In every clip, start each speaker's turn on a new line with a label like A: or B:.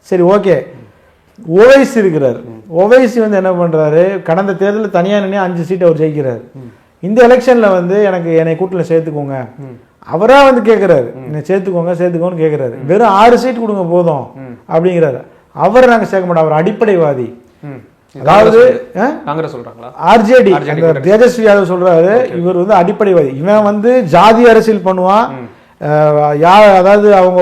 A: சரி ஓகே, ஓவைசி இருக்கிறார். ஓவைசி வந்து என்ன பண்ணுறாரு, கடந்த தேர்தலில் தனியாக நின்று 5 சீட் அவர் ஜெயிக்கிறார். இந்த எலெக்ஷனில் வந்து என்னை கூட்டணியில் சேர்த்துக்கோங்க, அவராக வந்து கேட்குறாரு, என்னை சேர்த்துக்கோன்னு கேட்குறாரு. வெறும் 6 சீட் கொடுங்க போதும் அப்படிங்கிறாரு. அவரை நாங்கள் சேர்க்க மாட்டோம், அவர் அடிப்படைவாதி. அதாவது
B: காங்கிரஸ் சொல்றாங்களா,
A: ஆர்ஜேடி தேஜஸ்வி யாதவ் சொல்றாரு, இவர் வந்து அடிப்படைவாதி. இவன் வந்து ஜாதி அரசியல் பண்ணுவான். அதாவது அவங்க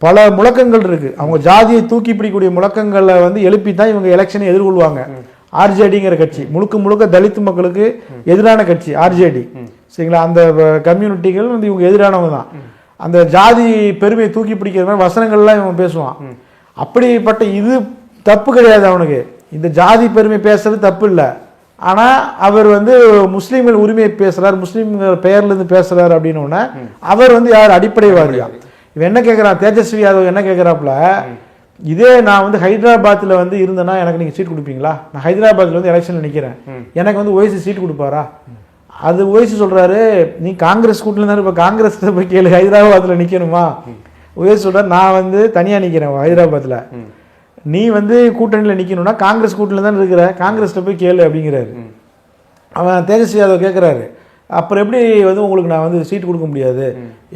A: பல முழக்கங்கள் இருக்கு, அவங்க ஜாதியை தூக்கி பிடிக்கக்கூடிய முழக்கங்களை வந்து எழுப்பி தான் இவங்க எலெக்ஷனை எதிர்கொள்வாங்க. ஆர்ஜேடிங்கிற கட்சி முழுக்க தலித் மக்களுக்கு எதிரான கட்சி ஆர்ஜேடி. சரிங்களா, அந்த கம்யூனிட்டிகள் வந்து இவங்க எதிரானவங்க தான். அந்த ஜாதி பெருமையை தூக்கி பிடிக்கிற மாதிரி வசனங்கள்லாம் இவன் பேசுவான். அப்படிப்பட்ட இது தப்பு கிடையாது அவனுக்கு, இந்த ஜாதி பெருமை பேசுறது தப்பு இல்லை. ஆனால் அவர் வந்து முஸ்லீம்கள் உரிமையை பேசுறாரு, முஸ்லீம்கள் பெயர்லேருந்து பேசுறாரு அப்படின்னோடனே அவர் வந்து யார், அடிப்படைவாதியா. இவன் என்ன கேட்குறான், தேஜஸ்வி யாதவ் என்ன கேட்குறாப்புல, இதே நான் வந்து ஹைதராபாத்தில் வந்து இருந்தேன்னா எனக்கு நீங்கள் சீட் கொடுப்பீங்களா, நான் ஹைதராபாத்தில் வந்து எலெக்ஷனில் நிற்கிறேன், எனக்கு வந்து ஓய்சி சீட் கொடுப்பாரா? அது ஓய்சி சொல்கிறாரு, நீ காங்கிரஸ் கூட்டில் தானே, இப்போ காங்கிரஸ் போய் கேளு, ஹைதராபாத்தில் நிற்கணுமா? ஓய்சி சொல்கிறார், நான் வந்து தனியாக நிற்கிறேன் ஹைதராபாத்தில், நீ வந்து கூட்டணியில் நிற்கணும்னா காங்கிரஸ் கூட்டணியில் தானே இருக்கிற, காங்கிரஸ்ல போய் கேளு அப்படிங்கிறாரு. அவன் தேஜஸ்வி யாதவ் கேட்குறாரு, அப்புறம் எப்படி வந்து உங்களுக்கு நான் வந்து சீட் கொடுக்க முடியாது,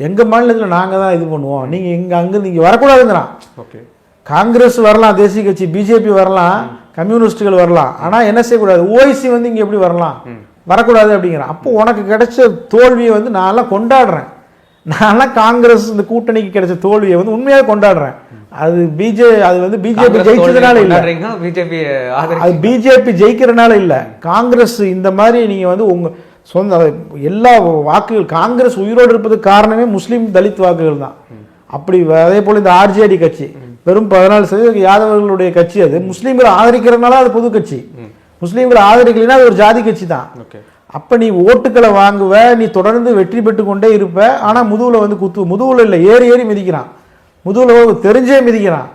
A: எங்கள் மாநிலத்தில் நாங்கள் தான் இது பண்ணுவோம், நீங்கள் அங்கே நீங்கள் வரக்கூடாதுங்கிறான்.
B: ஓகே,
A: காங்கிரஸ் வரலாம், தேசிய கட்சி பிஜேபி வரலாம், கம்யூனிஸ்டுகள் வரலாம், ஆனால் என்ன செய்யக்கூடாது, ஓய்சி வந்து இங்கே எப்படி வரலாம், வரக்கூடாது அப்படிங்கிறான். அப்போ உனக்கு கிடைச்ச தோல்வியை வந்து நான்லாம் கொண்டாடுறேன், நான்லாம் காங்கிரஸ் இந்த கூட்டணிக்கு கிடைச்ச தோல்வியை வந்து உண்மையாக கொண்டாடுறேன். அது வந்து பிஜேபி ஜெயிச்சதுனால இல்ல, அது பிஜேபி ஜெயிக்கிறதுனால இல்ல, காங்கிரஸ் இந்த மாதிரி நீங்க வந்து உங்க சொந்த எல்லா வாக்குகள், காங்கிரஸ் உயிரோடு இருப்பதுக்கு காரணமே முஸ்லீம் தலித் வாக்குகள் தான். அப்படி அதே போல இந்த ஆர்ஜேடி கட்சி வெறும் 14% யாதவர்களுடைய கட்சி, அது முஸ்லீம்களை ஆதரிக்கிறதுனால அது பொது கட்சி, முஸ்லீம்களை ஆதரிக்கலைன்னா அது ஒரு ஜாதி கட்சி தான். அப்ப நீ ஓட்டுக்களை வாங்குவ, நீ தொடர்ந்து வெற்றி பெற்று கொண்டே இருப்ப, ஆனா முதுகுல வந்து முதுகுல இல்லை, ஏறி மிதிக்கிறான், முதுகுல தெரிஞ்சே மிதிக்கிறான்.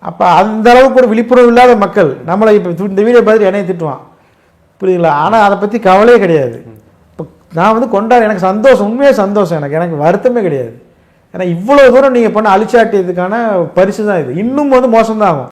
A: அப்ப அந்த அளவுக்கு ஒரு விழிப்புணர்வு இல்லாத மக்கள் நம்மளை இப்ப இந்த வீடியோ பார்த்துட்டு என்னைய திட்டுவான், புரியுதுங்களா? ஆனா அதை பத்தி கவலையே கிடையாது. இப்போ நான் வந்து எனக்கு சந்தோஷம், உண்மையே சந்தோஷம், எனக்கு வருத்தமே கிடையாது. ஏன்னா இவ்வளவு தூரம் நீங்க பண்ண அழிச்சாட்டியதுக்கான பரிசு தான் இது. இன்னும் வந்து மோசம்தான் ஆகும்.